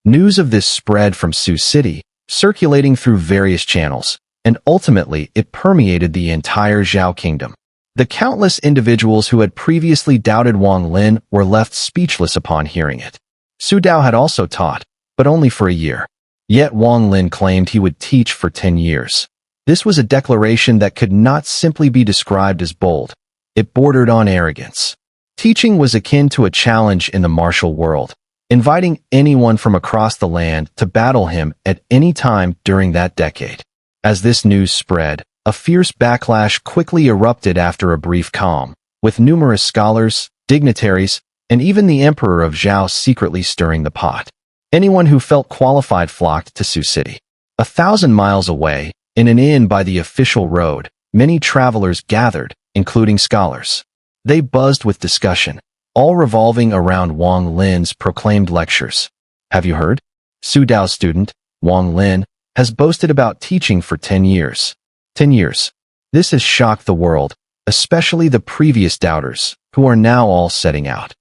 News of this spread from Sioux City, circulating through various channels, and ultimately it permeated the entire Zhao kingdom. The countless individuals who had previously doubted Wang Lin were left speechless upon hearing it. Su Dao had also taught, but only for a year. Yet Wang Lin claimed he would teach for 10 years. This was a declaration that could not simply be described as bold. It bordered on arrogance. Teaching was akin to a challenge in the martial world, inviting anyone from across the land to battle him at any time during that decade. As this news spread, a fierce backlash quickly erupted after a brief calm, with numerous scholars, dignitaries, and even the emperor of Zhao secretly stirring the pot. Anyone who felt qualified flocked to Sioux City. 1,000 miles away, in an inn by the official road, many travelers gathered, including scholars. They buzzed with discussion, all revolving around Wang Lin's proclaimed lectures. Have you heard? Su Dao's student, Wang Lin, has boasted about teaching for 10 years. 10 years. This has shocked the world, especially the previous doubters, who are now all setting out.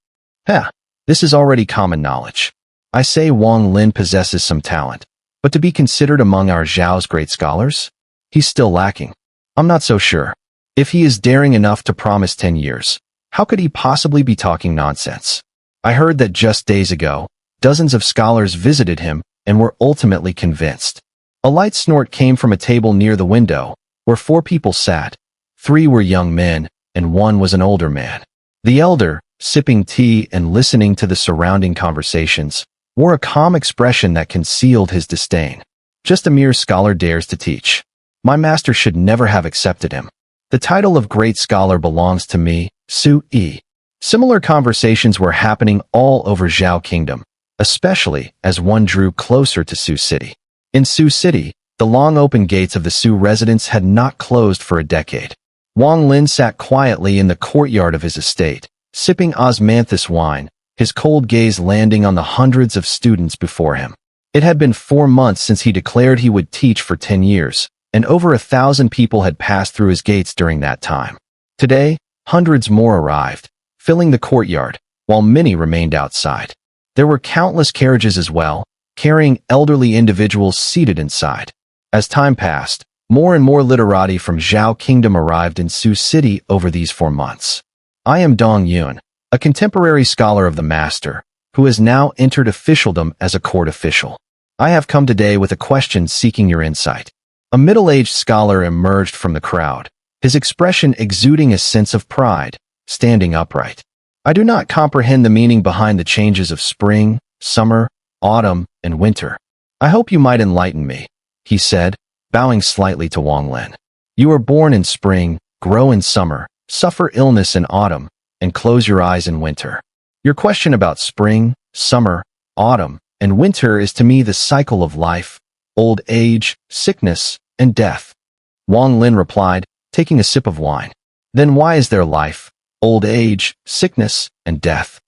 This is already common knowledge. I say Wang Lin possesses some talent, but to be considered among our Zhao's great scholars? He's still lacking. I'm not so sure. If he is daring enough to promise 10 years, how could he possibly be talking nonsense? I heard that just days ago, dozens of scholars visited him and were ultimately convinced. A light snort came from a table near the window, where 4 people sat. 3 were young men, and 1 was an older man. The elder, sipping tea and listening to the surrounding conversations, wore a calm expression that concealed his disdain. Just a mere scholar dares to teach. My master should never have accepted him. The title of great scholar belongs to me, Su Yi. Similar conversations were happening all over Zhao Kingdom, especially as one drew closer to Sioux City. In Sioux City, the long open gates of the Sioux residence had not closed for a decade. Wang Lin sat quietly in the courtyard of his estate, sipping osmanthus wine, his cold gaze landing on the hundreds of students before him. It had been 4 months since he declared he would teach for 10 years, and over 1,000 people had passed through his gates during that time. Today, hundreds more arrived, filling the courtyard, while many remained outside. There were countless carriages as well, carrying elderly individuals seated inside. As time passed, more and more literati from Zhao Kingdom arrived in Sioux City over these 4 months. I am Dong Yun, a contemporary scholar of the master, who has now entered officialdom as a court official. I have come today with a question seeking your insight. A middle-aged scholar emerged from the crowd, his expression exuding a sense of pride, standing upright. I do not comprehend the meaning behind the changes of spring, summer, autumn, and winter. I hope you might enlighten me, he said, bowing slightly to Wang Lin. You are born in spring, grow in summer, suffer illness in autumn, and close your eyes in winter. Your question about spring, summer, autumn, and winter is to me the cycle of life, old age, sickness, and death. Wang Lin replied, taking a sip of wine. Then why is there life, old age, sickness, and death?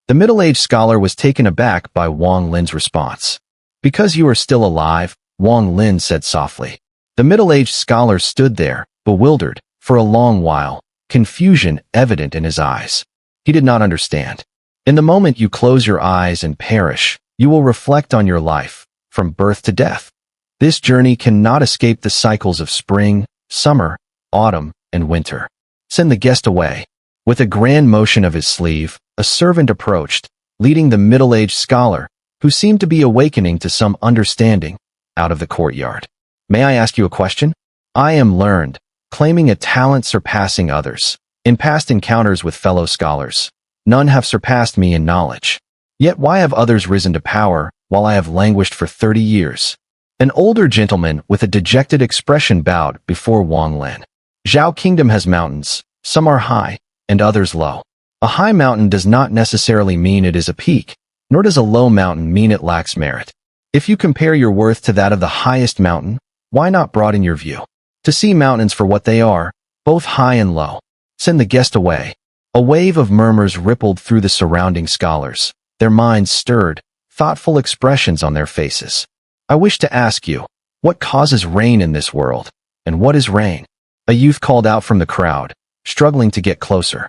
The middle-aged scholar was taken aback by Wang Lin's response. Because you are still alive, Wang Lin said softly. The middle-aged scholar stood there, bewildered, for a long while, confusion evident in his eyes. He did not understand. In the moment you close your eyes and perish, you will reflect on your life, from birth to death. This journey cannot escape the cycles of spring, summer, autumn, and winter. Send the guest away. With a grand motion of his sleeve, a servant approached, leading the middle-aged scholar, who seemed to be awakening to some understanding, out of the courtyard. May I ask you a question? I am learned, claiming a talent surpassing others. In past encounters with fellow scholars, none have surpassed me in knowledge. Yet why have others risen to power, while I have languished for 30 years? An older gentleman with a dejected expression bowed before Wang Lin. Zhao Kingdom has mountains, some are high, and others low. A high mountain does not necessarily mean it is a peak, nor does a low mountain mean it lacks merit. If you compare your worth to that of the highest mountain, why not broaden your view? To see mountains for what they are, both high and low. Send the guest away. A wave of murmurs rippled through the surrounding scholars, their minds stirred, thoughtful expressions on their faces. I wish to ask you, what causes rain in this world, and what is rain? A youth called out from the crowd, struggling to get closer.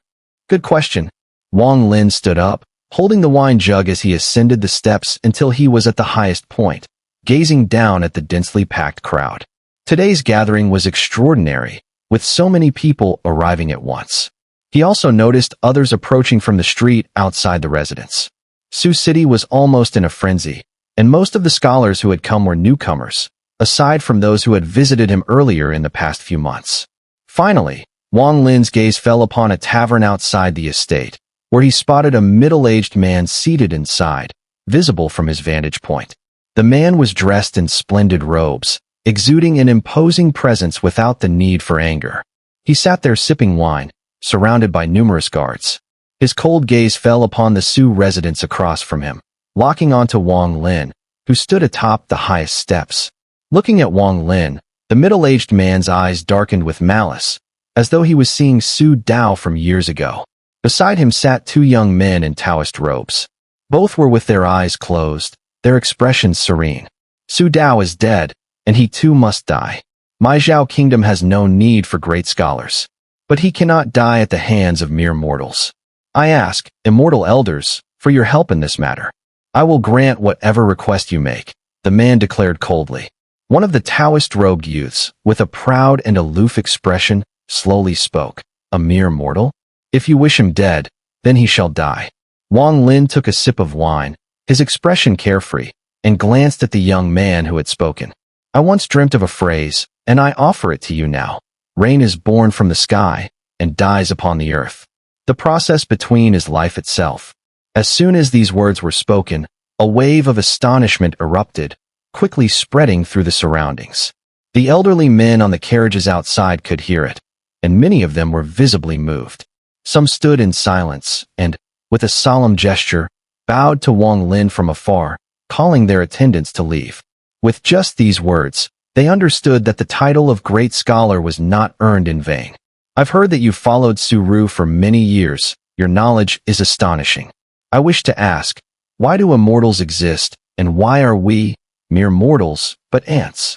Good question. Wang Lin stood up, holding the wine jug as he ascended the steps until he was at the highest point, gazing down at the densely packed crowd. Today's gathering was extraordinary, with so many people arriving at once. He also noticed others approaching from the street outside the residence. Sioux City was almost in a frenzy, and most of the scholars who had come were newcomers, aside from those who had visited him earlier in the past few months. Finally, Wang Lin's gaze fell upon a tavern outside the estate, where he spotted a middle-aged man seated inside, visible from his vantage point. The man was dressed in splendid robes, exuding an imposing presence without the need for anger. He sat there sipping wine, surrounded by numerous guards. His cold gaze fell upon the Sioux residents across from him, locking onto Wang Lin, who stood atop the highest steps. Looking at Wang Lin, the middle-aged man's eyes darkened with malice, as though he was seeing Su Dao from years ago. Beside him sat two young men in Taoist robes. Both were with their eyes closed, their expressions serene. Su Dao is dead, and he too must die. My Zhao kingdom has no need for great scholars. But he cannot die at the hands of mere mortals. I ask, immortal elders, for your help in this matter. I will grant whatever request you make, the man declared coldly. One of the Taoist-robed youths, with a proud and aloof expression, slowly spoke. A mere mortal? If you wish him dead, then he shall die. Wang Lin took a sip of wine, his expression carefree, and glanced at the young man who had spoken. I once dreamt of a phrase, and I offer it to you now. Rain is born from the sky and dies upon the earth. The process between is life itself. As soon as these words were spoken, a wave of astonishment erupted, quickly spreading through the surroundings. The elderly men on the carriages outside could hear it, and many of them were visibly moved. Some stood in silence and, with a solemn gesture, bowed to Wang Lin from afar, calling their attendants to leave. With just these words, they understood that the title of great scholar was not earned in vain. I've heard that you followed Suru for many years. Your knowledge is astonishing. I wish to ask, why do immortals exist, and why are we, mere mortals, but ants?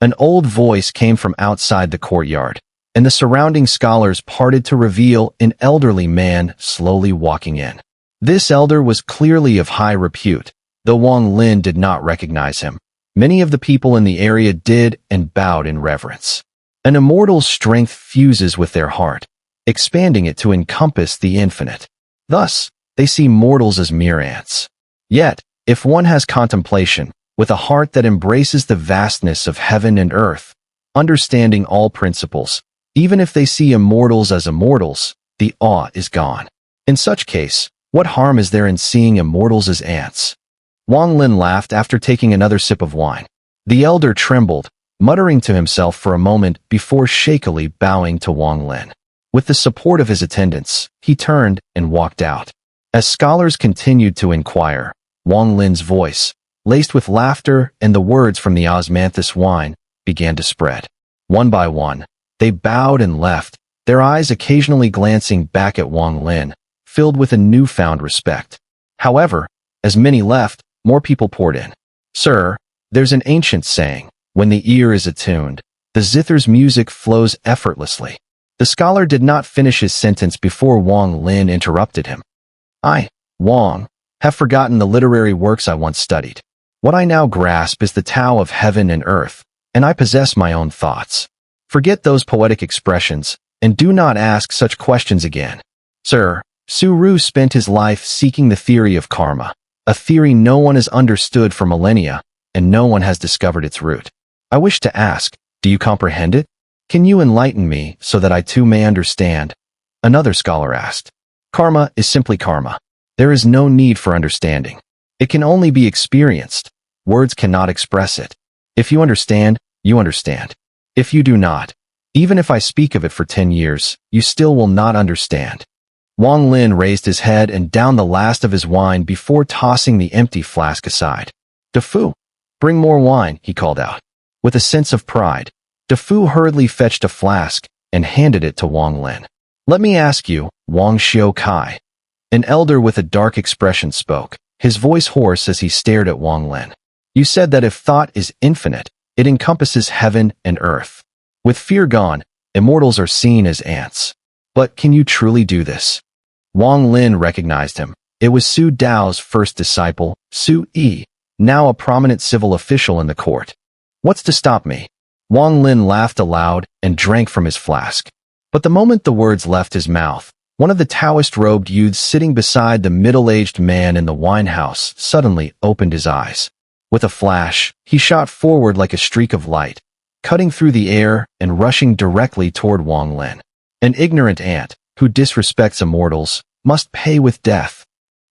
An old voice came from outside the courtyard, and the surrounding scholars parted to reveal an elderly man slowly walking in. This elder was clearly of high repute, though Wang Lin did not recognize him. Many of the people in the area did and bowed in reverence. An immortal's strength fuses with their heart, expanding it to encompass the infinite. Thus, they see mortals as mere ants. Yet, if one has contemplation, with a heart that embraces the vastness of heaven and earth, understanding all principles, even if they see immortals as immortals, the awe is gone. In such case, what harm is there in seeing immortals as ants? Wang Lin laughed after taking another sip of wine. The elder trembled, muttering to himself for a moment before shakily bowing to Wang Lin. With the support of his attendants, he turned and walked out. As scholars continued to inquire, Wang Lin's voice, laced with laughter and the words from the osmanthus wine, began to spread. One by one, they bowed and left, their eyes occasionally glancing back at Wang Lin, filled with a newfound respect. However, as many left, more people poured in. Sir, there's an ancient saying, when the ear is attuned, the zither's music flows effortlessly. The scholar did not finish his sentence before Wang Lin interrupted him. I, Wang, have forgotten the literary works I once studied. What I now grasp is the Tao of heaven and earth, and I possess my own thoughts. Forget those poetic expressions, and do not ask such questions again. Sir, Suru spent his life seeking the theory of karma, a theory no one has understood for millennia, and no one has discovered its root. I wish to ask, do you comprehend it? Can you enlighten me so that I too may understand? Another scholar asked. Karma is simply karma. There is no need for understanding. It can only be experienced. Words cannot express it. If you understand, you understand. If you do not, even if I speak of it for 10 years, you still will not understand. Wang Lin raised his head and downed the last of his wine before tossing the empty flask aside. Defu, bring more wine, he called out. With a sense of pride, Defu hurriedly fetched a flask and handed it to Wang Lin. Let me ask you, Wang Xiao Kai. An elder with a dark expression spoke, his voice hoarse as he stared at Wang Lin. You said that if thought is infinite, it encompasses heaven and earth. With fear gone, immortals are seen as ants. But can you truly do this? Wang Lin recognized him. It was Su Dao's first disciple, Su Yi, now a prominent civil official in the court. What's to stop me? Wang Lin laughed aloud and drank from his flask. But the moment the words left his mouth, one of the Taoist-robed youths sitting beside the middle-aged man in the wine house suddenly opened his eyes. With a flash, he shot forward like a streak of light, cutting through the air and rushing directly toward Wang Lin. An ignorant ant, who disrespects immortals, must pay with death.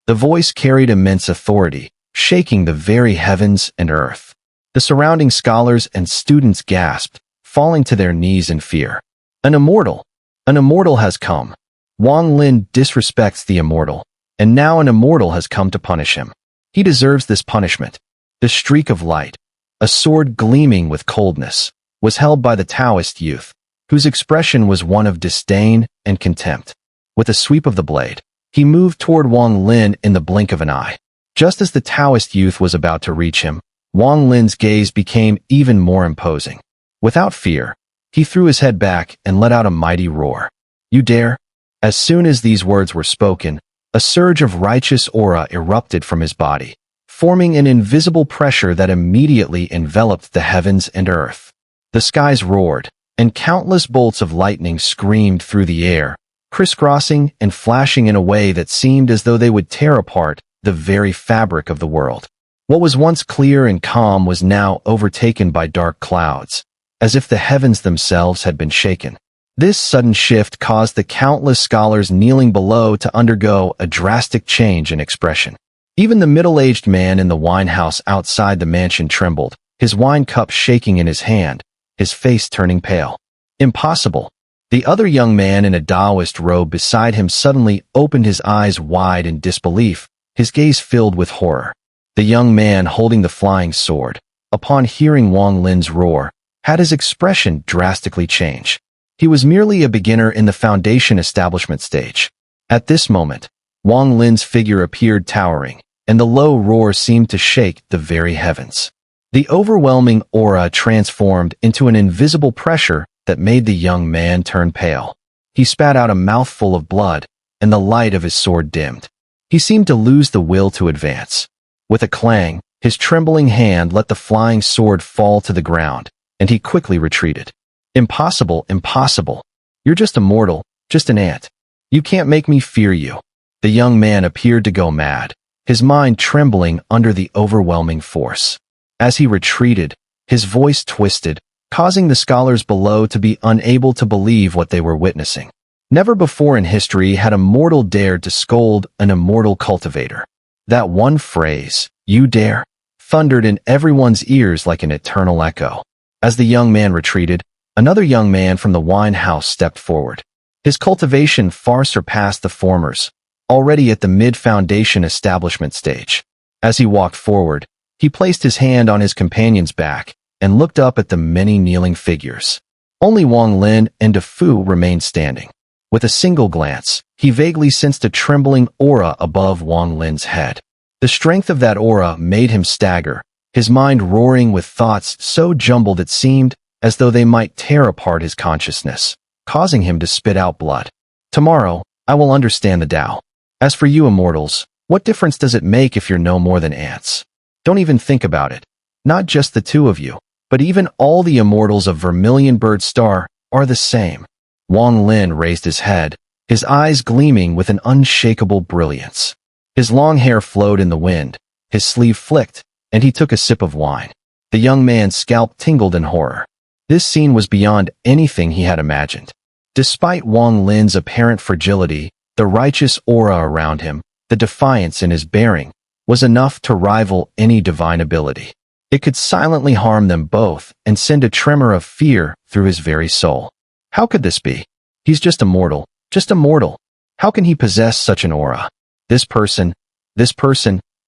The voice carried immense authority, shaking the very heavens and earth. The surrounding scholars and students gasped, falling to their knees in fear. An immortal! An immortal has come. Wang Lin disrespects the immortal, and now an immortal has come to punish him. He deserves this punishment. The streak of light, a sword gleaming with coldness, was held by the Taoist youth, whose expression was one of disdain and contempt. With a sweep of the blade, he moved toward Wang Lin in the blink of an eye. Just as the Taoist youth was about to reach him, Wang Lin's gaze became even more imposing. Without fear, he threw his head back and let out a mighty roar. You dare? As soon as these words were spoken, a surge of righteous aura erupted from his body, forming an invisible pressure that immediately enveloped the heavens and earth. The skies roared, and countless bolts of lightning screamed through the air, crisscrossing and flashing in a way that seemed as though they would tear apart the very fabric of the world. What was once clear and calm was now overtaken by dark clouds, as if the heavens themselves had been shaken. This sudden shift caused the countless scholars kneeling below to undergo a drastic change in expression. Even the middle-aged man in the wine house outside the mansion trembled, his wine cup shaking in his hand, his face turning pale. Impossible! The other young man in a Taoist robe beside him suddenly opened his eyes wide in disbelief, his gaze filled with horror. The young man holding the flying sword, upon hearing Wang Lin's roar, had his expression drastically change. He was merely a beginner in the foundation establishment stage. At this moment, Wang Lin's figure appeared towering, and the low roar seemed to shake the very heavens. The overwhelming aura transformed into an invisible pressure that made the young man turn pale. He spat out a mouthful of blood, and the light of his sword dimmed. He seemed to lose the will to advance. With a clang, his trembling hand let the flying sword fall to the ground, and he quickly retreated. Impossible, impossible. You're just a mortal, just an ant. You can't make me fear you. The young man appeared to go mad, his mind trembling under the overwhelming force. As he retreated, his voice twisted, causing the scholars below to be unable to believe what they were witnessing. Never before in history had a mortal dared to scold an immortal cultivator. That one phrase, "You dare," thundered in everyone's ears like an eternal echo. As the young man retreated, another young man from the wine house stepped forward. His cultivation far surpassed the former's, already at the mid-foundation establishment stage. As he walked forward, he placed his hand on his companion's back and looked up at the many kneeling figures. Only Wang Lin and Defu remained standing. With a single glance, he vaguely sensed a trembling aura above Wang Lin's head. The strength of that aura made him stagger, his mind roaring with thoughts so jumbled it seemed as though they might tear apart his consciousness, causing him to spit out blood. Tomorrow, I will understand the Tao. As for you immortals, what difference does it make if you're no more than ants? Don't even think about it. Not just the two of you, but even all the immortals of Vermilion Bird Star are the same. Wang Lin raised his head, his eyes gleaming with an unshakable brilliance. His long hair flowed in the wind, his sleeve flicked, and he took a sip of wine. The young man's scalp tingled in horror. This scene was beyond anything he had imagined. Despite Wang Lin's apparent fragility, the righteous aura around him, the defiance in his bearing, was enough to rival any divine ability. It could silently harm them both and send a tremor of fear through his very soul. How could this be? He's just a mortal, just a mortal. How can he possess such an aura? This person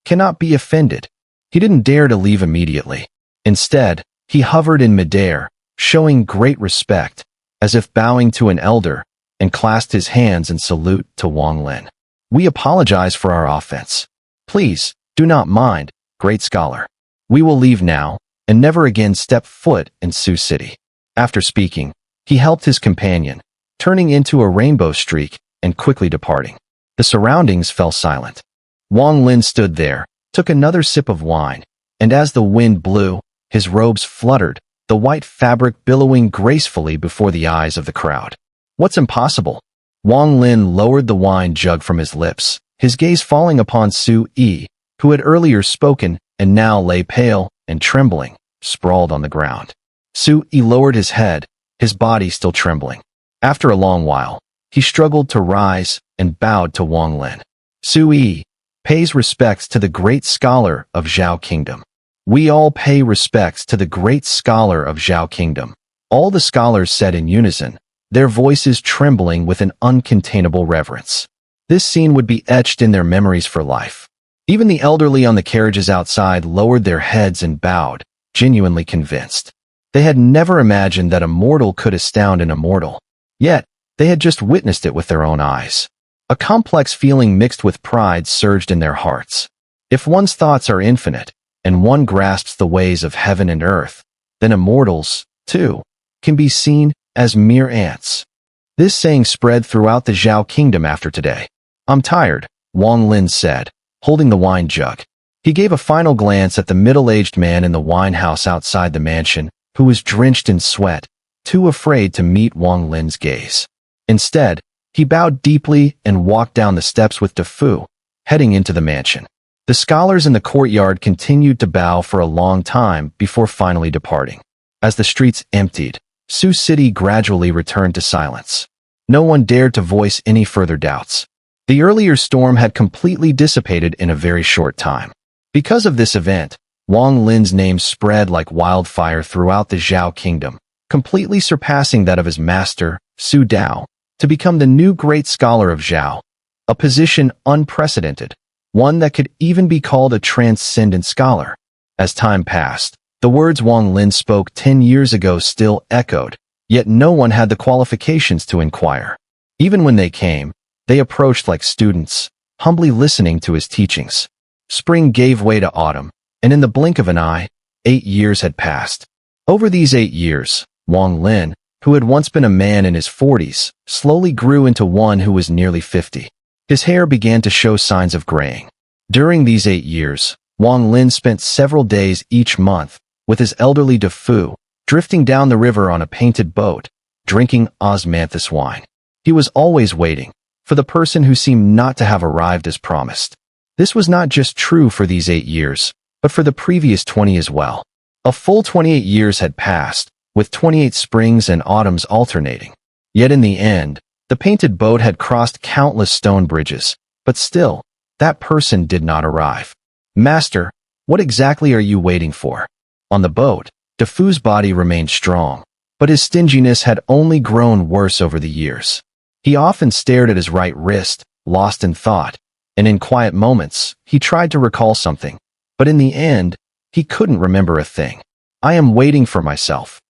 cannot be offended. He didn't dare to leave immediately. Instead, he hovered in midair, showing great respect, as if bowing to an elder, and clasped his hands in salute to Wang Lin. We apologize for our offense. Please, do not mind, great scholar. We will leave now, and never again step foot in Sioux City. After speaking, he helped his companion, turning into a rainbow streak and quickly departing. The surroundings fell silent. Wang Lin stood there, took another sip of wine, and as the wind blew, his robes fluttered, the white fabric billowing gracefully before the eyes of the crowd. What's impossible? Wang Lin lowered the wine jug from his lips, his gaze falling upon Su Yi, who had earlier spoken and now lay pale and trembling, sprawled on the ground. Su Yi lowered his head, his body still trembling. After a long while, he struggled to rise and bowed to Wang Lin. Su Yi pays respects to the great scholar of Zhao Kingdom. We all pay respects to the great scholar of Zhao Kingdom. All the scholars said in unison, their voices trembling with an uncontainable reverence. This scene would be etched in their memories for life. Even the elderly on the carriages outside lowered their heads and bowed, genuinely convinced. They had never imagined that a mortal could astound an immortal. Yet, they had just witnessed it with their own eyes. A complex feeling mixed with pride surged in their hearts. If one's thoughts are infinite, and one grasps the ways of heaven and earth, then immortals, too, can be seen as mere ants. This saying spread throughout the Zhao Kingdom after today. I'm tired, Wang Lin said, holding the wine jug. He gave a final glance at the middle-aged man in the wine house outside the mansion, who was drenched in sweat, too afraid to meet Wang Lin's gaze. Instead, he bowed deeply and walked down the steps with Defu, heading into the mansion. The scholars in the courtyard continued to bow for a long time before finally departing. As the streets emptied, Su City gradually returned to silence. No one dared to voice any further doubts. The earlier storm had completely dissipated in a very short time. Because of this event, Wang Lin's name spread like wildfire throughout the Zhao Kingdom, completely surpassing that of his master, Su Dao, to become the new great scholar of Zhao, a position unprecedented, one that could even be called a transcendent scholar. As time passed, the words Wang Lin spoke 10 years ago still echoed, yet no one had the qualifications to inquire. Even when they came, they approached like students, humbly listening to his teachings. Spring gave way to autumn, and in the blink of an eye, 8 years had passed. Over these 8 years, Wang Lin, who had once been a man in his 40s, slowly grew into one who was nearly 50. His hair began to show signs of graying. During these 8 years, Wang Lin spent several days each month with his elderly Defu, drifting down the river on a painted boat, drinking osmanthus wine. He was always waiting for the person who seemed not to have arrived as promised. This was not just true for these 8 years, but for the previous 20 as well. A full 28 years had passed, with 28 springs and autumns alternating. Yet in the end, the painted boat had crossed countless stone bridges, but still, that person did not arrive. Master, what exactly are you waiting for? On the boat, Defu's body remained strong, but his stinginess had only grown worse over the years. He often stared at his right wrist, lost in thought, and in quiet moments, he tried to recall something, but in the end, he couldn't remember a thing. I am waiting for myself.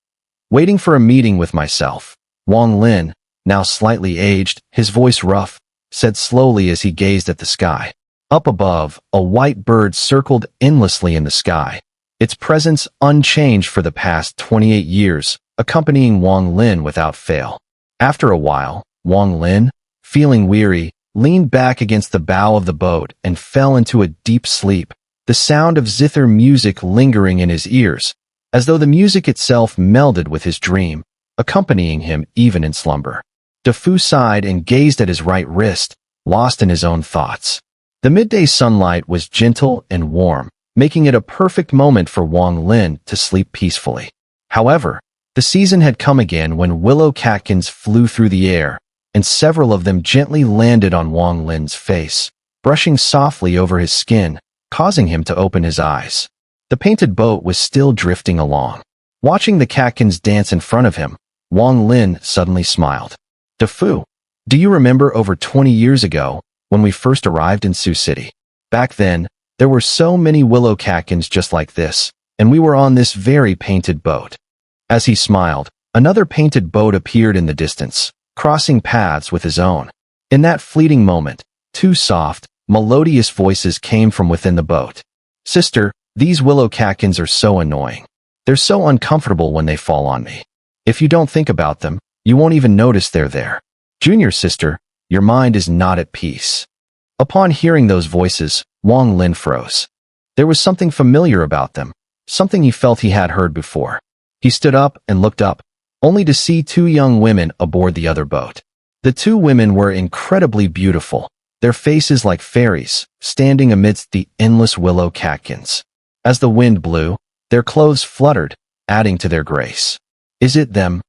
Waiting for a meeting with myself. Wang Lin, now slightly aged, his voice rough, said slowly as he gazed at the sky. Up above, a white bird circled endlessly in the sky, its presence unchanged for the past 28 years, accompanying Wang Lin without fail. After a while, Wang Lin, feeling weary, leaned back against the bow of the boat and fell into a deep sleep, the sound of zither music lingering in his ears, as though the music itself melded with his dream, accompanying him even in slumber. Defu sighed and gazed at his right wrist, lost in his own thoughts. The midday sunlight was gentle and warm, making it a perfect moment for Wang Lin to sleep peacefully. However, the season had come again when willow catkins flew through the air, and several of them gently landed on Wang Lin's face, brushing softly over his skin, causing him to open his eyes. The painted boat was still drifting along. Watching the catkins dance in front of him, Wang Lin suddenly smiled. Defu, do you remember over 20 years ago, when we first arrived in Su City? Back then, there were so many willow catkins just like this, and we were on this very painted boat. As he smiled, another painted boat appeared in the distance, crossing paths with his own. In that fleeting moment, two soft, melodious voices came from within the boat. Sister, these willow catkins are so annoying. They're so uncomfortable when they fall on me. If you don't think about them, you won't even notice they're there. Junior sister, your mind is not at peace. Upon hearing those voices, Wang Lin froze. There was something familiar about them, something he felt he had heard before. He stood up and looked up, only to see two young women aboard the other boat. The two women were incredibly beautiful, their faces like fairies, standing amidst the endless willow catkins. As the wind blew, their clothes fluttered, adding to their grace. Is it them?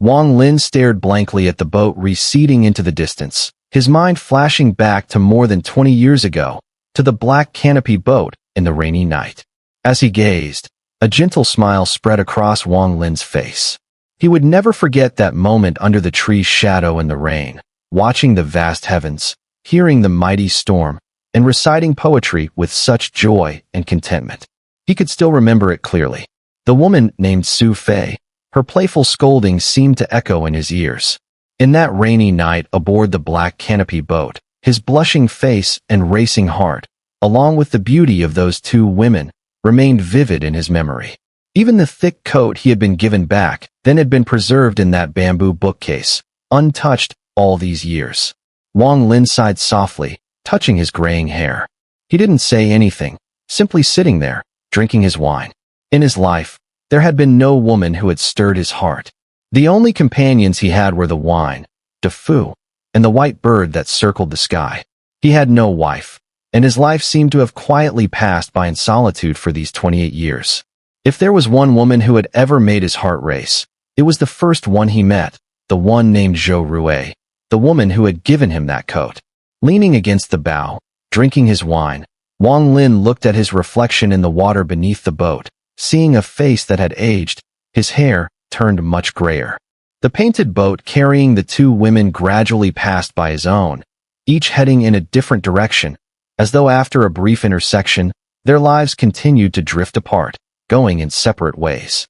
Wang Lin stared blankly at the boat receding into the distance, his mind flashing back to more than 20 years ago, to the black canopy boat in the rainy night. As he gazed, a gentle smile spread across Wang Lin's face. He would never forget that moment under the tree's shadow in the rain, watching the vast heavens, hearing the mighty storm, and reciting poetry with such joy and contentment. He could still remember it clearly. The woman named Su Fei, her playful scolding seemed to echo in his ears. In that rainy night aboard the black canopy boat, his blushing face and racing heart, along with the beauty of those two women, remained vivid in his memory. Even the thick coat he had been given back then had been preserved in that bamboo bookcase, untouched all these years. Wang Lin sighed softly, touching his graying hair. He didn't say anything, simply sitting there, drinking his wine. In his life, there had been no woman who had stirred his heart. The only companions he had were the wine, Defied, and the white bird that circled the sky. He had no wife, and his life seemed to have quietly passed by in solitude for these 28 years. If there was one woman who had ever made his heart race, it was the first one he met, the one named Zhou Rui, the woman who had given him that coat. Leaning against the bow, drinking his wine, Wang Lin looked at his reflection in the water beneath the boat, seeing a face that had aged, his hair turned much grayer. The painted boat carrying the two women gradually passed by his own, each heading in a different direction, as though after a brief intersection, their lives continued to drift apart, going in separate ways.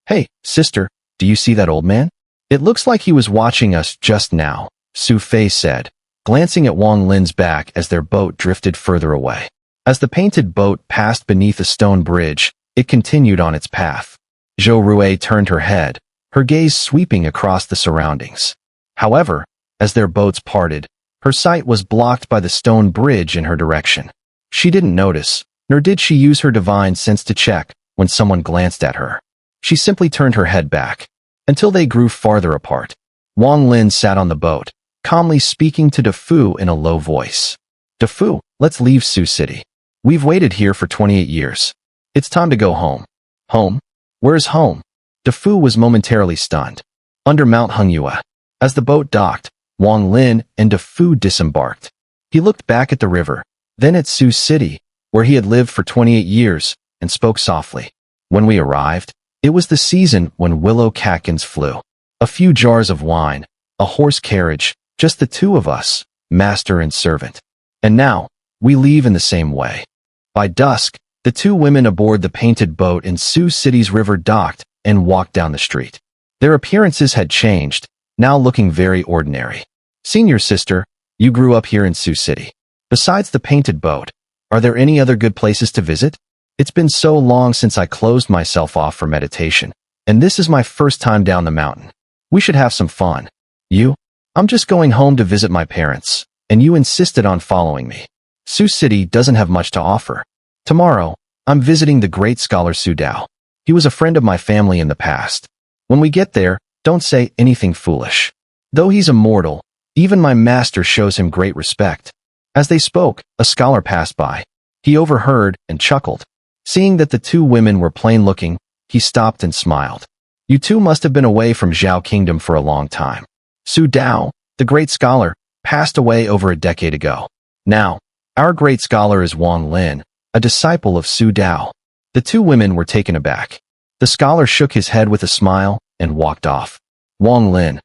Hey, sister, do you see that old man? It looks like he was watching us just now, Su Fei said, glancing at Wang Lin's back as their boat drifted further away. As the painted boat passed beneath a stone bridge, it continued on its path. Zhou Rui turned her head, her gaze sweeping across the surroundings. However, as their boats parted, her sight was blocked by the stone bridge in her direction. She didn't notice, nor did she use her divine sense to check when someone glanced at her. She simply turned her head back, until they grew farther apart. Wang Lin sat on the boat, calmly speaking to Defied in a low voice. Defied, let's leave Su City. We've waited here for 28 years. It's time to go home. Home? Where's home? Defied was momentarily stunned. Under Mount Xun'er. As the boat docked, Wang Lin and Defied disembarked. He looked back at the river, then at Su City, where he had lived for 28 years, and spoke softly. When we arrived, it was the season when willow catkins flew. A few jars of wine, a horse carriage, just the two of us, master and servant. And now, we leave in the same way. By dusk, the two women aboard the painted boat in Su City's river docked and walked down the street. Their appearances had changed, now looking very ordinary. Senior sister, you grew up here in Su City. Besides the painted boat, are there any other good places to visit? It's been so long since I closed myself off for meditation, and this is my first time down the mountain. We should have some fun. You? I'm just going home to visit my parents, and you insisted on following me. Su City doesn't have much to offer. Tomorrow, I'm visiting the great scholar Su Dao. He was a friend of my family in the past. When we get there, don't say anything foolish. Though he's immortal, even my master shows him great respect. As they spoke, a scholar passed by. He overheard and chuckled. Seeing that the two women were plain-looking, he stopped and smiled. You two must have been away from Zhao Kingdom for a long time. Su Dao, the great scholar, passed away over a decade ago. Now, our great scholar is Wang Lin, a disciple of Su Dao. The two women were taken aback. The scholar shook his head with a smile and walked off. Wang Lin.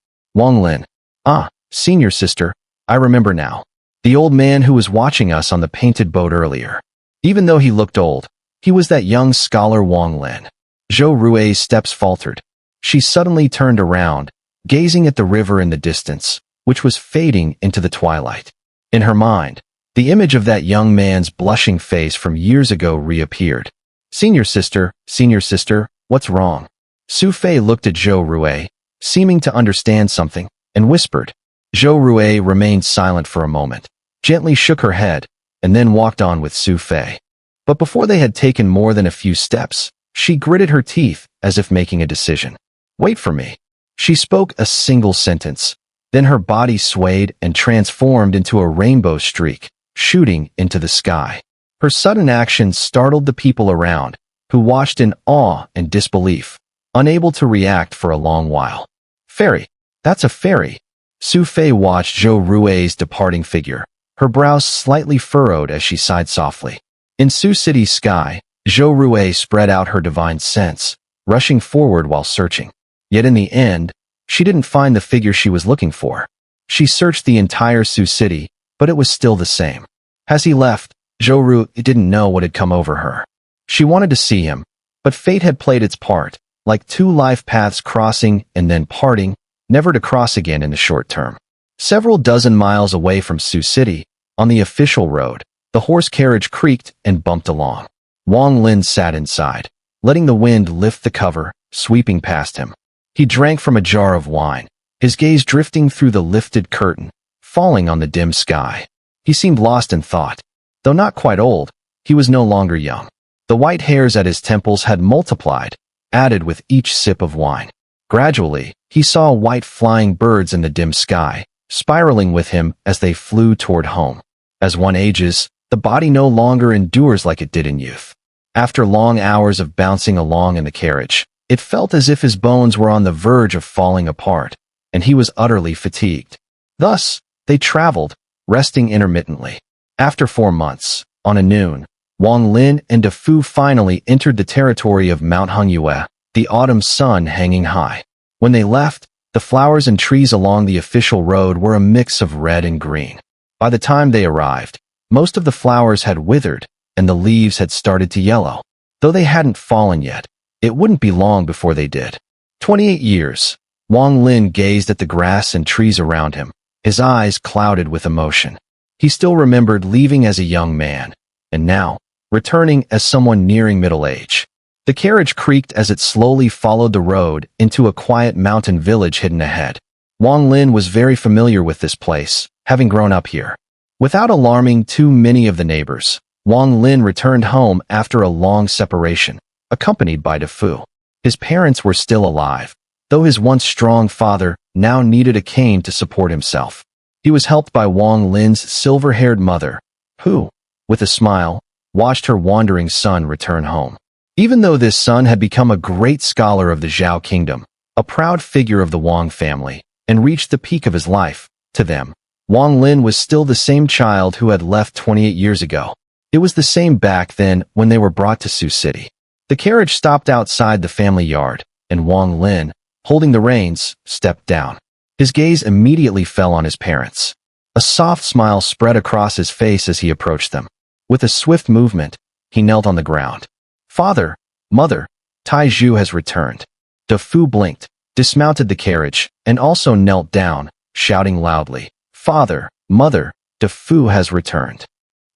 Ah, senior sister, I remember now. The old man who was watching us on the painted boat earlier. Even though he looked old, he was that young scholar Wang Lin. Zhou Rui's steps faltered. She suddenly turned around, gazing at the river in the distance, which was fading into the twilight. In her mind, the image of that young man's blushing face from years ago reappeared. Senior sister, what's wrong? Su Fei looked at Zhou Rui, seeming to understand something, and whispered. Zhou Rui remained silent for a moment, gently shook her head, and then walked on with Su Fei. But before they had taken more than a few steps, she gritted her teeth as if making a decision. "Wait for me." She spoke a single sentence. Then her body swayed and transformed into a rainbow streak, shooting into the sky. Her sudden action startled the people around, who watched in awe and disbelief, unable to react for a long while. "Fairy. That's a fairy." Su Fei watched Zhou Rui's departing figure, her brows slightly furrowed as she sighed softly. In Su City's sky, Zhou Rui spread out her divine sense, rushing forward while searching. Yet in the end, she didn't find the figure she was looking for. She searched the entire Su City, but it was still the same. As he left, Zhou Rui didn't know what had come over her. She wanted to see him, but fate had played its part, like two life paths crossing and then parting, never to cross again in the short term. Several dozen miles away from Su City, on the official road, the horse carriage creaked and bumped along. Wang Lin sat inside, letting the wind lift the cover, sweeping past him. He drank from a jar of wine, his gaze drifting through the lifted curtain, falling on the dim sky. He seemed lost in thought. Though not quite old, he was no longer young. The white hairs at his temples had multiplied, added with each sip of wine. Gradually, he saw white flying birds in the dim sky, spiraling with him as they flew toward home. As one ages, the body no longer endures like it did in youth. After long hours of bouncing along in the carriage, it felt as if his bones were on the verge of falling apart, and he was utterly fatigued. Thus, they traveled, resting intermittently. After 4 months, on a noon, Wang Lin and Defu finally entered the territory of Mount Hengye, the autumn sun hanging high. When they left, the flowers and trees along the official road were a mix of red and green. By the time they arrived, most of the flowers had withered, and the leaves had started to yellow. Though they hadn't fallen yet, it wouldn't be long before they did. 28 years, Wang Lin gazed at the grass and trees around him, his eyes clouded with emotion. He still remembered leaving as a young man, and now, returning as someone nearing middle age. The carriage creaked as it slowly followed the road into a quiet mountain village hidden ahead. Wang Lin was very familiar with this place, having grown up here. Without alarming too many of the neighbors, Wang Lin returned home after a long separation, accompanied by Defu. His parents were still alive, though his once strong father now needed a cane to support himself. He was helped by Wang Lin's silver-haired mother, who, with a smile, watched her wandering son return home. Even though this son had become a great scholar of the Zhao kingdom, a proud figure of the Wang family, and reached the peak of his life, to them, Wang Lin was still the same child who had left 28 years ago. It was the same back then when they were brought to Su City. The carriage stopped outside the family yard, and Wang Lin, holding the reins, stepped down. His gaze immediately fell on his parents. A soft smile spread across his face as he approached them. With a swift movement, he knelt on the ground. "Father, Mother, Tai Zhu has returned." Defu blinked, dismounted the carriage, and also knelt down, shouting loudly, "Father, Mother, Defu has returned."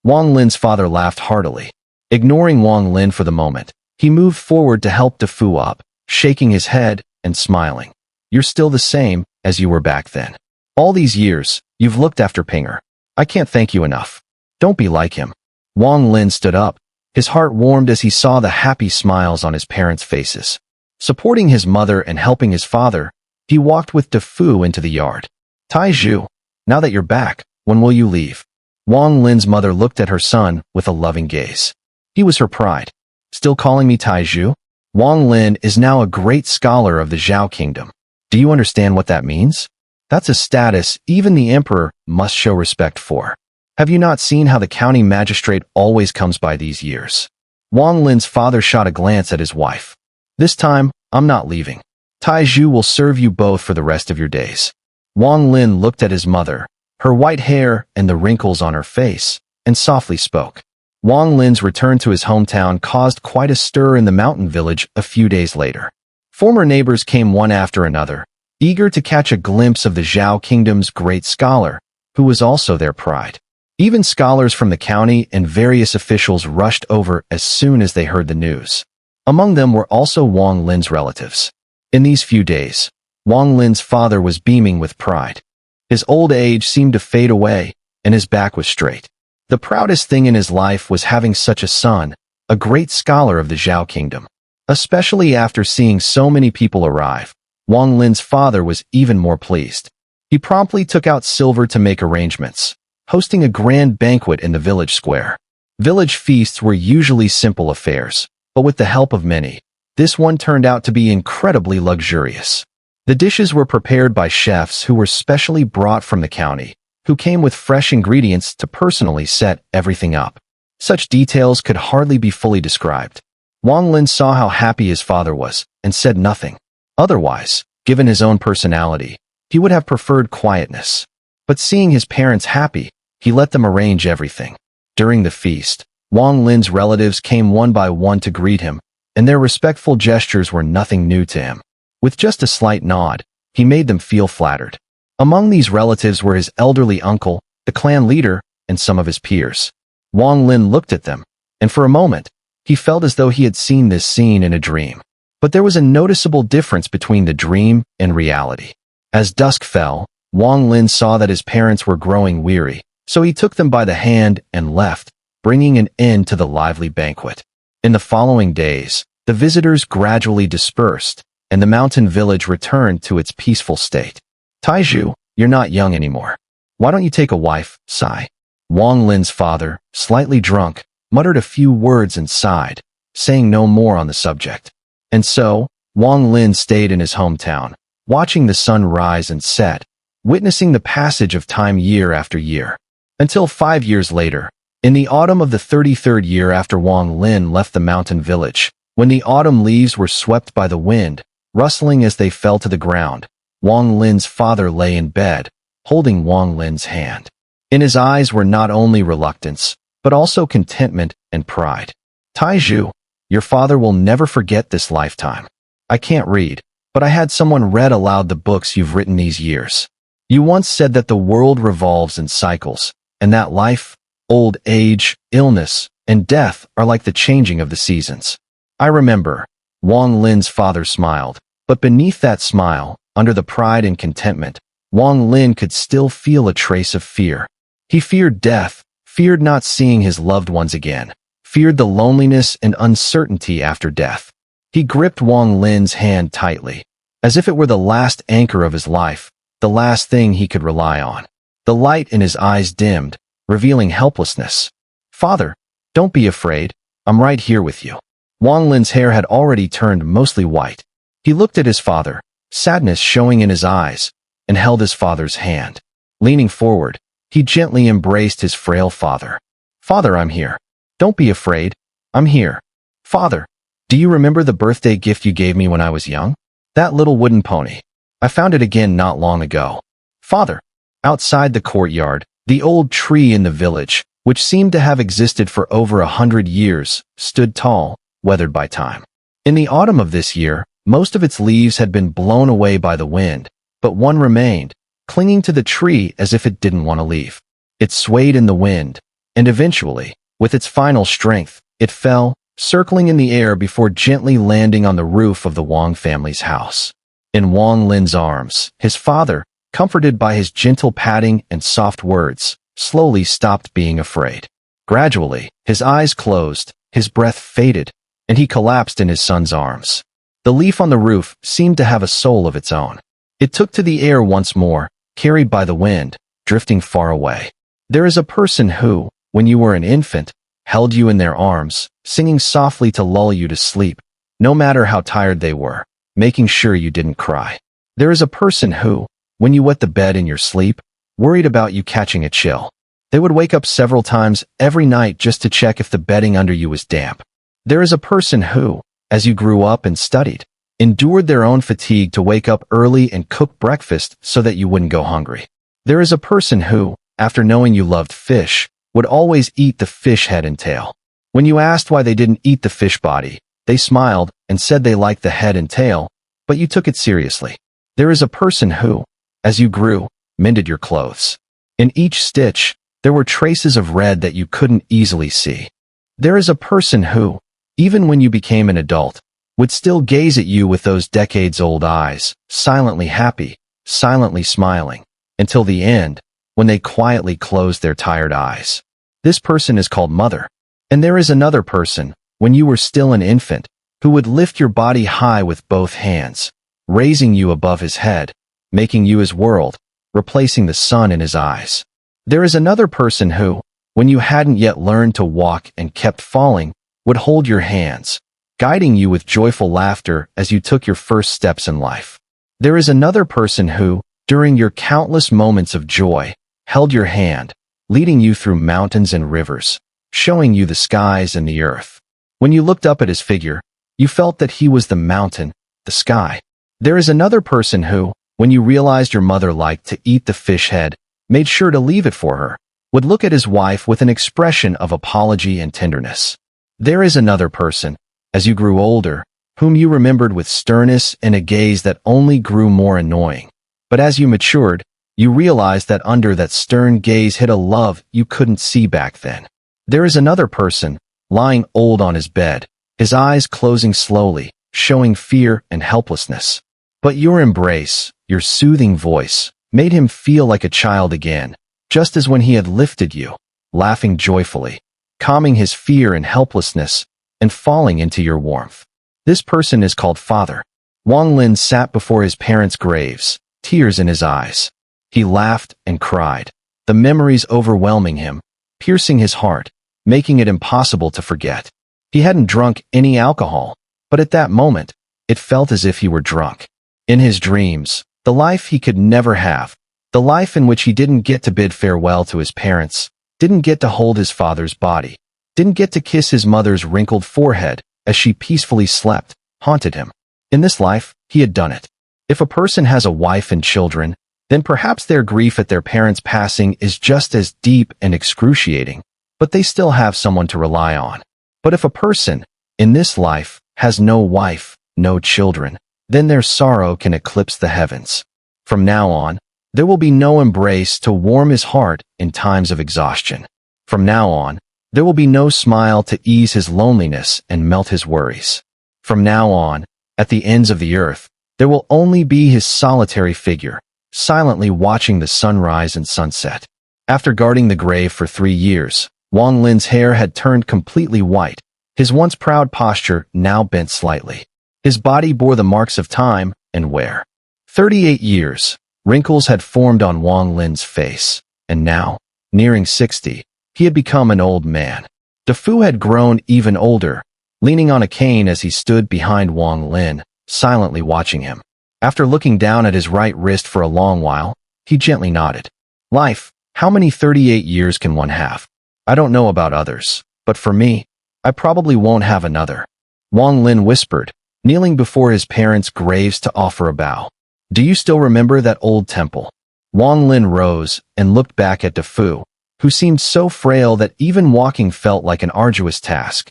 Wang Lin's father laughed heartily. Ignoring Wang Lin for the moment, he moved forward to help Defu up, shaking his head and smiling. "You're still the same as you were back then. All these years, you've looked after Pinger. I can't thank you enough. Don't be like him." Wang Lin stood up. His heart warmed as he saw the happy smiles on his parents' faces. Supporting his mother and helping his father, he walked with Defu into the yard. "Tai Zhu, now that you're back, when will you leave?" Wang Lin's mother looked at her son with a loving gaze. He was her pride. "Still calling me Tai Zhu?" Wang Lin is now a great scholar of the Zhao kingdom. Do you understand what that means? That's a status even the emperor must show respect for. Have you not seen how the county magistrate always comes by these years? Wang Lin's father shot a glance at his wife. "This time, I'm not leaving. Tai Zhu will serve you both for the rest of your days." Wang Lin looked at his mother, her white hair and the wrinkles on her face, and softly spoke. Wang Lin's return to his hometown caused quite a stir in the mountain village a few days later. Former neighbors came one after another, eager to catch a glimpse of the Zhao kingdom's great scholar, who was also their pride. Even scholars from the county and various officials rushed over as soon as they heard the news. Among them were also Wang Lin's relatives. In these few days, Wang Lin's father was beaming with pride. His old age seemed to fade away, and his back was straight. The proudest thing in his life was having such a son, a great scholar of the Zhao Kingdom. Especially after seeing so many people arrive, Wang Lin's father was even more pleased. He promptly took out silver to make arrangements, hosting a grand banquet in the village square. Village feasts were usually simple affairs, but with the help of many, this one turned out to be incredibly luxurious. The dishes were prepared by chefs who were specially brought from the county, who came with fresh ingredients to personally set everything up. Such details could hardly be fully described. Wang Lin saw how happy his father was, and said nothing. Otherwise, given his own personality, he would have preferred quietness. But seeing his parents happy, he let them arrange everything. During the feast, Wang Lin's relatives came one by one to greet him, and their respectful gestures were nothing new to him. With just a slight nod, he made them feel flattered. Among these relatives were his elderly uncle, the clan leader, and some of his peers. Wang Lin looked at them, and for a moment, he felt as though he had seen this scene in a dream. But there was a noticeable difference between the dream and reality. As dusk fell, Wang Lin saw that his parents were growing weary, so he took them by the hand and left, bringing an end to the lively banquet. In the following days, the visitors gradually dispersed, and the mountain village returned to its peaceful state. Taiju, you're not young anymore. Why don't you take a wife, Sai? Wang Lin's father, slightly drunk, muttered a few words and sighed, saying no more on the subject. And so, Wang Lin stayed in his hometown, watching the sun rise and set, witnessing the passage of time year after year. Until 5 years later, in the autumn of the 33rd year after Wang Lin left the mountain village, when the autumn leaves were swept by the wind, rustling as they fell to the ground, Wang Lin's father lay in bed, holding Wang Lin's hand. In his eyes were not only reluctance, but also contentment and pride. Taiju, your father will never forget this lifetime. I can't read, but I had someone read aloud the books you've written these years. You once said that the world revolves in cycles, and that life, old age, illness, and death are like the changing of the seasons. I remember. Wang Lin's father smiled, but beneath that smile, under the pride and contentment, Wang Lin could still feel a trace of fear. He feared death, feared not seeing his loved ones again, feared the loneliness and uncertainty after death. He gripped Wang Lin's hand tightly, as if it were the last anchor of his life, the last thing he could rely on. The light in his eyes dimmed, revealing helplessness. Father, don't be afraid, I'm right here with you. Wang Lin's hair had already turned mostly white. He looked at his father, sadness showing in his eyes, and held his father's hand. Leaning forward, he gently embraced his frail father. Father, I'm here. Don't be afraid. I'm here. Father, do you remember the birthday gift you gave me when I was young? That little wooden pony. I found it again not long ago. Father. Outside the courtyard, the old tree in the village, which seemed to have existed for over 100 years, stood tall, weathered by time. In the autumn of this year, most of its leaves had been blown away by the wind, but one remained, clinging to the tree as if it didn't want to leave. It swayed in the wind, and eventually, with its final strength, it fell, circling in the air before gently landing on the roof of the Wang family's house. In Wang Lin's arms, his father, comforted by his gentle patting and soft words, slowly stopped being afraid. Gradually, his eyes closed, his breath faded, and he collapsed in his son's arms. The leaf on the roof seemed to have a soul of its own. It took to the air once more, carried by the wind, drifting far away. There is a person who, when you were an infant, held you in their arms, singing softly to lull you to sleep, no matter how tired they were, making sure you didn't cry. There is a person who, when you wet the bed in your sleep, worried about you catching a chill. They would wake up several times every night just to check if the bedding under you was damp. There is a person who, as you grew up and studied, endured their own fatigue to wake up early and cook breakfast so that you wouldn't go hungry. There is a person who, after knowing you loved fish, would always eat the fish head and tail. When you asked why they didn't eat the fish body, they smiled and said they liked the head and tail, but you took it seriously. There is a person who, as you grew, mended your clothes. In each stitch, there were traces of red that you couldn't easily see. There is a person who, even when you became an adult, would still gaze at you with those decades-old eyes, silently happy, silently smiling, until the end, when they quietly closed their tired eyes. This person is called Mother. And there is another person, when you were still an infant, who would lift your body high with both hands, raising you above his head, making you his world, replacing the sun in his eyes. There is another person who, when you hadn't yet learned to walk and kept falling, would hold your hands, guiding you with joyful laughter as you took your first steps in life. There is another person who, during your countless moments of joy, held your hand, leading you through mountains and rivers, showing you the skies and the earth. When you looked up at his figure, you felt that he was the mountain, the sky. There is another person who, when you realized your mother liked to eat the fish head, made sure to leave it for her, would look at his wife with an expression of apology and tenderness. There is another person, as you grew older, whom you remembered with sternness and a gaze that only grew more annoying. But as you matured, you realized that under that stern gaze hid a love you couldn't see back then. There is another person, lying old on his bed, his eyes closing slowly, showing fear and helplessness. But your embrace, your soothing voice, made him feel like a child again, just as when he had lifted you, laughing joyfully, calming his fear and helplessness, and falling into your warmth. This person is called Father. Wang Lin sat before his parents' graves, tears in his eyes. He laughed and cried, the memories overwhelming him, piercing his heart, making it impossible to forget. He hadn't drunk any alcohol, but at that moment, it felt as if he were drunk. In his dreams, the life he could never have, the life in which he didn't get to bid farewell to his parents, didn't get to hold his father's body, didn't get to kiss his mother's wrinkled forehead as she peacefully slept, haunted him. In this life, he had done it. If a person has a wife and children, then perhaps their grief at their parents' passing is just as deep and excruciating, but they still have someone to rely on. But if a person, in this life, has no wife, no children, then their sorrow can eclipse the heavens. From now on, there will be no embrace to warm his heart in times of exhaustion. From now on, there will be no smile to ease his loneliness and melt his worries. From now on, at the ends of the earth, there will only be his solitary figure, silently watching the sunrise and sunset. After guarding the grave for 3 years, Wang Lin's hair had turned completely white, his once proud posture now bent slightly. His body bore the marks of time and wear. 38 years, wrinkles had formed on Wang Lin's face, and now, nearing 60, he had become an old man. Defu had grown even older, leaning on a cane as he stood behind Wang Lin, silently watching him. After looking down at his right wrist for a long while, he gently nodded. Life, how many 38 years can one have? I don't know about others, but for me, I probably won't have another. Wang Lin whispered, kneeling before his parents' graves to offer a bow. Do you still remember that old temple? Wang Lin rose and looked back at Defu, who seemed so frail that even walking felt like an arduous task.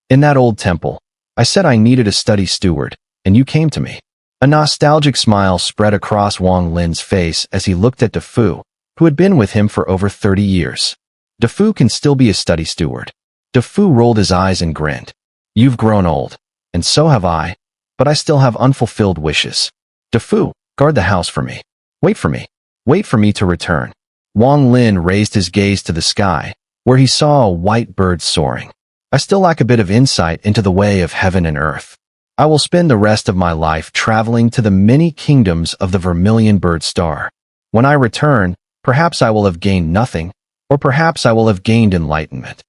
In that old temple, I said I needed a study steward, and you came to me. A nostalgic smile spread across Wang Lin's face as he looked at Defu, who had been with him for over 30 years. Defu can still be a study steward. Defu rolled his eyes and grinned. You've grown old, and so have I, but I still have unfulfilled wishes. Defu, guard the house for me. Wait for me. Wait for me to return. Wang Lin raised his gaze to the sky, where he saw a white bird soaring. I still lack a bit of insight into the way of heaven and earth. I will spend the rest of my life traveling to the many kingdoms of the vermilion bird star. When I return, perhaps I will have gained nothing, or perhaps I will have gained enlightenment.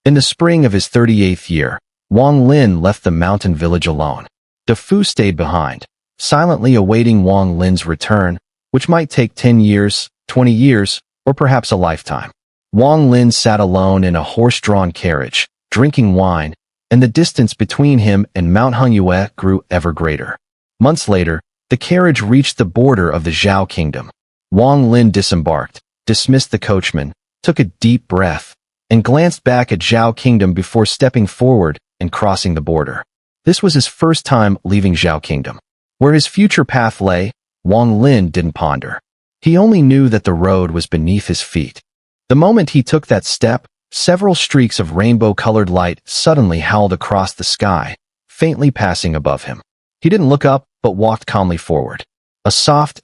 In the spring of his 38th year, Wang Lin left the mountain village alone. Defu stayed behind, silently awaiting Wang Lin's return, which might take 10 years, 20 years, or perhaps a lifetime. Wang Lin sat alone in a horse-drawn carriage, drinking wine, and the distance between him and Mount Xun'er grew ever greater. Months later, the carriage reached the border of the Zhao kingdom. Wang Lin disembarked, dismissed the coachman, took a deep breath, and glanced back at Zhao kingdom before stepping forward and crossing the border. This was his first time leaving Zhao kingdom. Where his future path lay, Wang Lin didn't ponder. He only knew that the road was beneath his feet. The moment he took that step, several streaks of rainbow-colored light suddenly howled across the sky, faintly passing above him. He didn't look up, but walked calmly forward. A soft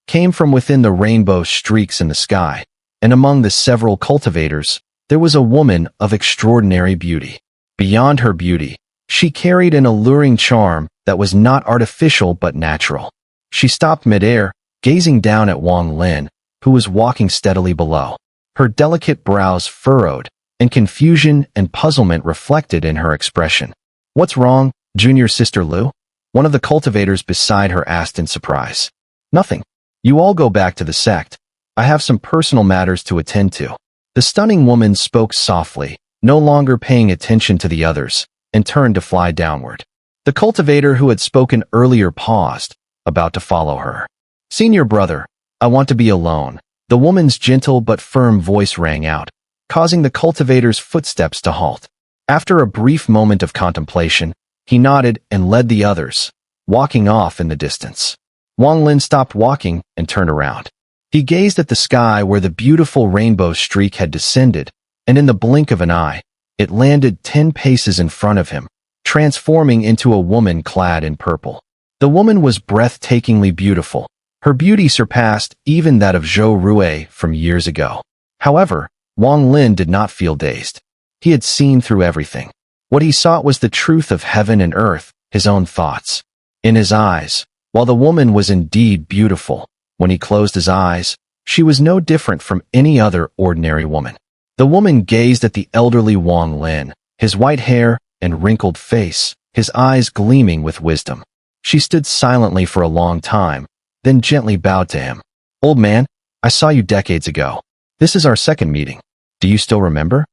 came from within the rainbow streaks in the sky, and among the several cultivators, There was a woman of extraordinary beauty. Beyond her beauty, she carried an alluring charm that was not artificial but natural. She stopped midair, gazing down at Wang Lin, who was walking steadily below. Her delicate brows furrowed, and confusion and puzzlement reflected in her expression. "What's wrong, junior sister Lu?" one of the cultivators beside her asked in surprise. "Nothing. You all go back to the sect. I have some personal matters to attend to." The stunning woman spoke softly, no longer paying attention to the others, and turned to fly downward. The cultivator who had spoken earlier paused, about to follow her. "Senior brother, I want to be alone." The woman's gentle but firm voice rang out, causing the cultivator's footsteps to halt. After a brief moment of contemplation, he nodded and led the others, walking off in the distance. Wang Lin stopped walking and turned around. He gazed at the sky where the beautiful rainbow streak had descended, and in the blink of an eye, it landed 10 paces in front of him, transforming into a woman clad in purple. The woman was breathtakingly beautiful. Her beauty surpassed even that of Zhou Rui from years ago. However, Wang Lin did not feel dazed. He had seen through everything. What he sought was the truth of heaven and earth, his own thoughts. In his eyes, while the woman was indeed beautiful, when he closed his eyes, she was no different from any other ordinary woman. The woman gazed at the elderly Wang Lin, his white hair and wrinkled face, his eyes gleaming with wisdom. She stood silently for a long time, then gently bowed to him. "Old man, I saw you decades ago. This is our second meeting. Do you still remember?"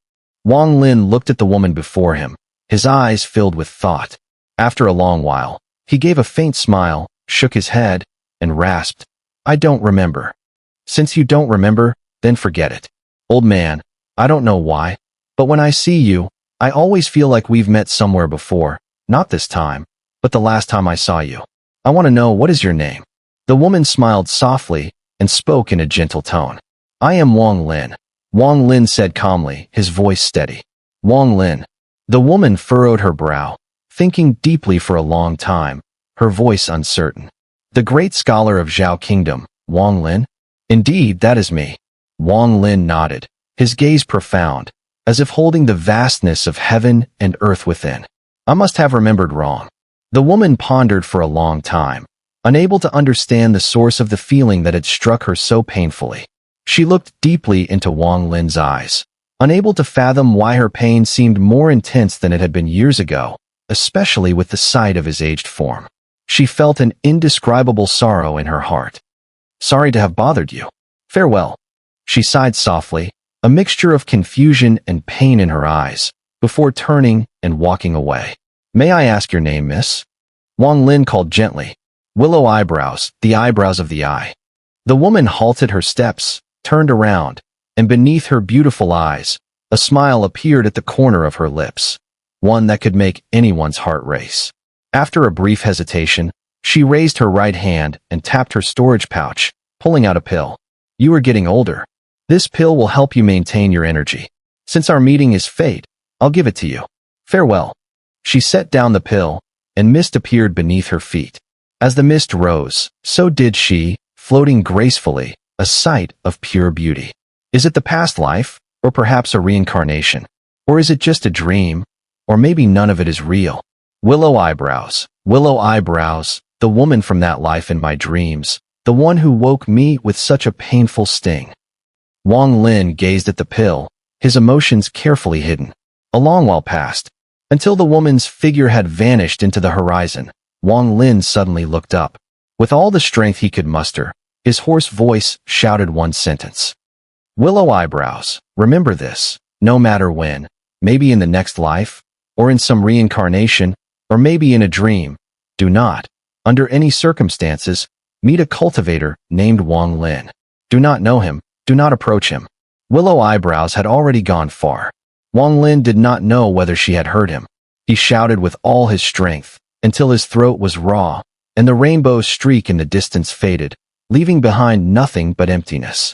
Wang Lin looked at the woman before him, his eyes filled with thought. After a long while, he gave a faint smile, shook his head, and rasped, "I don't remember." "Since you don't remember, then forget it. Old man, I don't know why, but when I see you, I always feel like we've met somewhere before, not this time, but the last time I saw you. I want to know, what is your name?" The woman smiled softly and spoke in a gentle tone. "I am Wang Lin." Wang Lin said calmly, his voice steady. "Wang Lin." The woman furrowed her brow, thinking deeply for a long time, her voice uncertain. "The great scholar of Zhao Kingdom, Wang Lin?" "Indeed, that is me." Wang Lin nodded, his gaze profound, as if holding the vastness of heaven and earth within. "I must have remembered wrong." The woman pondered for a long time, unable to understand the source of the feeling that had struck her so painfully. She looked deeply into Wang Lin's eyes, unable to fathom why her pain seemed more intense than it had been years ago, especially with the sight of his aged form. She felt an indescribable sorrow in her heart. "Sorry to have bothered you. Farewell." She sighed softly, a mixture of confusion and pain in her eyes, before turning and walking away. "May I ask your name, miss?" Wang Lin called gently. "Willow Eyebrows, the eyebrows of the eye." The woman halted her steps, turned around, and beneath her beautiful eyes, a smile appeared at the corner of her lips, one that could make anyone's heart race. After a brief hesitation, she raised her right hand and tapped her storage pouch, pulling out a pill. "You are getting older. This pill will help you maintain your energy. Since our meeting is fate, I'll give it to you. Farewell." She set down the pill, and mist appeared beneath her feet. As the mist rose, so did she, floating gracefully, a sight of pure beauty. Is it the past life, or perhaps a reincarnation? Or is it just a dream? Or maybe none of it is real? Willow Eyebrows, the woman from that life in my dreams, the one who woke me with such a painful sting. Wang Lin gazed at the pill, his emotions carefully hidden. A long while passed, until the woman's figure had vanished into the horizon. Wang Lin suddenly looked up. With all the strength he could muster, his hoarse voice shouted one sentence. "Willow Eyebrows, remember this, no matter when, maybe in the next life, or in some reincarnation, or maybe in a dream, do not, under any circumstances, meet a cultivator named Wang Lin. Do not know him, do not approach him." Willow Eyebrows had already gone far. Wang Lin did not know whether she had heard him. He shouted with all his strength, until his throat was raw, and the rainbow streak in the distance faded, leaving behind nothing but emptiness.